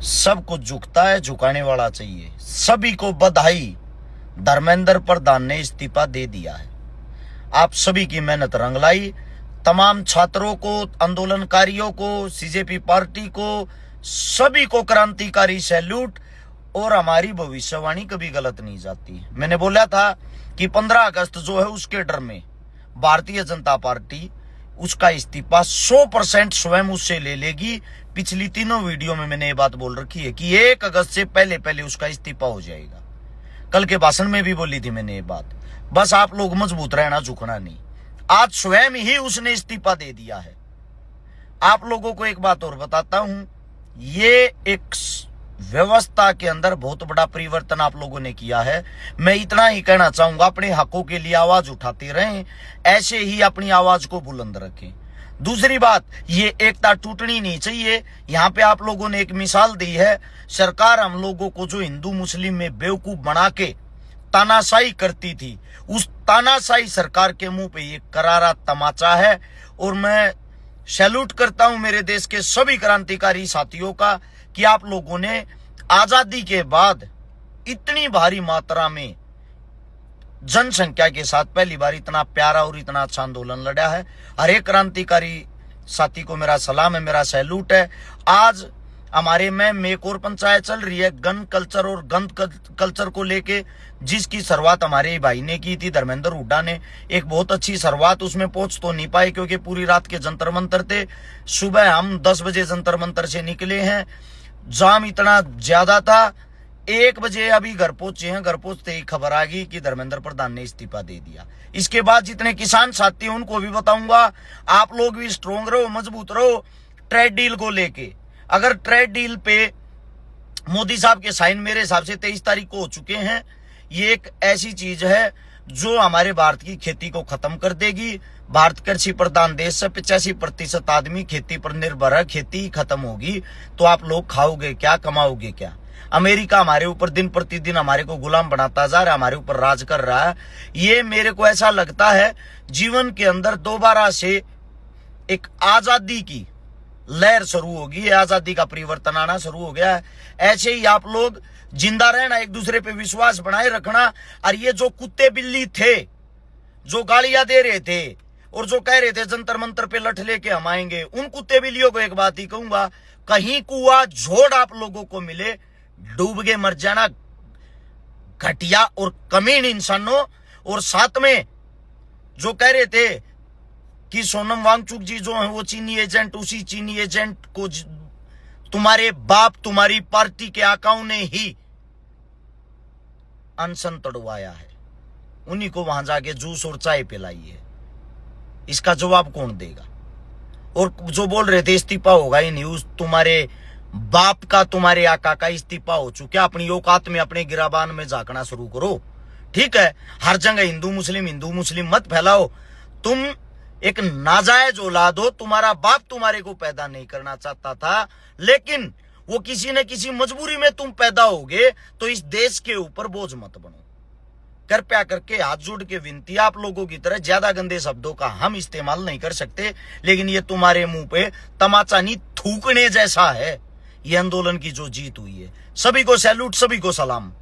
सब कुछ झुकता है, झुकाने वाला चाहिए। सभी को बधाई, धर्मेंद्र प्रधान ने इस्तीफा दे दिया है। आप सभी की मेहनत रंग लाई। तमाम छात्रों को, आंदोलनकारियों को, सीजेपी पार्टी को, सभी को क्रांतिकारी सैल्यूट। और हमारी भविष्यवाणी कभी गलत नहीं जाती। मैंने बोला था कि 15 अगस्त जो है उसके डर में भारतीय जनता पार्टी उसका इस्तीफा 100% स्वयं उससे ले लेगी। पिछली तीनों वीडियो में मैंने ये बात बोल रखी है कि 1 अगस्त से पहले पहले उसका इस्तीफा हो जाएगा। कल के भाषण में भी बोली थी मैंने ये बात। बस आप लोग मजबूत रहना, झुकना नहीं। आज स्वयं ही उसने इस्तीफा दे दिया है। आप लोगों को एक बात और बताता हूं, ये एक व्यवस्था के अंदर बहुत बड़ा परिवर्तन आप लोगों ने किया है। मैं इतना ही कहना चाहूंगा, अपने हकों के लिए आवाज उठाते रहें, ऐसे ही अपनी आवाज को बुलंद रखें। दूसरी बात, ये एकता टूटनी नहीं चाहिए। यहाँ पे आप लोगों ने एक मिसाल दी है। सरकार हम लोगों को जो हिंदू मुस्लिम में बेवकूफ बना के तानाशाही करती थी, उस तानाशाही सरकार के मुंह पे ये करारा तमाचा है। और मैं सैल्यूट करता हूं मेरे देश के सभी क्रांतिकारी साथियों का कि आप लोगों ने आजादी के बाद इतनी भारी मात्रा में जनसंख्या के साथ पहली बार इतना प्यारा और इतना अच्छा आंदोलन लड़ा है। हर एक क्रांतिकारी साथी को मेरा सलाम है, मेरा सैल्यूट है। आज हमारे में मेक और पंचायत चल रही है गन कल्चर और गंद कल्चर को लेके, जिसकी शुरुआत हमारे भाई ने की थी, धर्मेंद्र हुड्डा ने। एक बहुत अच्छी शुरुआत, उसमें पहुंच तो नहीं पाए क्योंकि पूरी रात के जंतर मंतर थे। सुबह हम 10 बजे जंतर मंतर से निकले हैं, जाम इतना ज्यादा था। 1 बजे अभी घर पहुंचे हैं। घर पहुंचते ही खबर आ गई कि धर्मेंद्र प्रधान ने इस्तीफा दे दिया। इसके बाद जितने किसान साथी हैं उनको भी बताऊंगा, आप लोग भी स्ट्रोंग रहो, मजबूत रहो। ट्रेड डील को लेके, अगर ट्रेड डील पे मोदी साहब के साइन मेरे हिसाब से 23 तारीख को हो चुके हैं, ये एक ऐसी चीज है जो हमारे भारत की खेती को खत्म कर देगी। भारत कृषि प्रधान देश है, 85% आदमी खेती पर निर्भर है। खेती खत्म होगी तो आप लोग खाओगे क्या, कमाओगे क्या? अमेरिका हमारे ऊपर दिन प्रतिदिन हमारे को गुलाम बनाता जा रहा है, हमारे ऊपर राज कर रहा है। ये मेरे को ऐसा लगता है जीवन के अंदर दोबारा से एक आजादी की लहर शुरू होगी, आजादी का परिवर्तन आना शुरू हो गया है। ऐसे ही आप लोग जिंदा रहना, एक दूसरे पे विश्वास बनाए रखना। और ये जो कुत्ते बिल्ली थे जो गालियां दे रहे थे और जो कह रहे थे जंतर मंतर पे लठ लेके हम आएंगे, उन कुत्ते बिल्लियों को एक बात ही कहूंगा, कहीं कुआ झोड़ आप लोगों को मिले, डूब के मर जाना, घटिया और कमीन इंसानों। और साथ में जो कह रहे थे कि सोनम वांगचुक जी जो है वो चीनी एजेंट, उसी चीनी एजेंट को तुम्हारे बाप, तुम्हारी पार्टी के आकाओं ने ही अनशन तोड़वाया है। उन्हीं को वहां जाके जूस और चाय पिलाई है। इसका जवाब कौन देगा? और जो बोल रहे थे इस्तीफा होगा ही नहीं, उस तुम्हारे बाप का, तुम्हारे आका का इस्तीफा हो चुका। अपनी औकात में, अपने गिराबान में झांकना शुरू करो। ठीक है, हर जगह हिंदू मुस्लिम मत फैलाओ। तुम एक नाजायज औलाद हो, तुम्हारा बाप तुम्हारे को पैदा नहीं करना चाहता था, लेकिन वो किसी न किसी मजबूरी में तुम पैदा होगे। तो इस देश के ऊपर बोझ मत बनो। कृपया करके हाथ जोड़ के विनती, आप लोगों की तरह ज्यादा गंदे शब्दों का हम इस्तेमाल नहीं कर सकते, लेकिन ये तुम्हारे मुंह पे तमाचा नहीं थूकने जैसा है। ये आंदोलन की जो जीत हुई है, सभी को सैल्यूट, सभी को सलाम।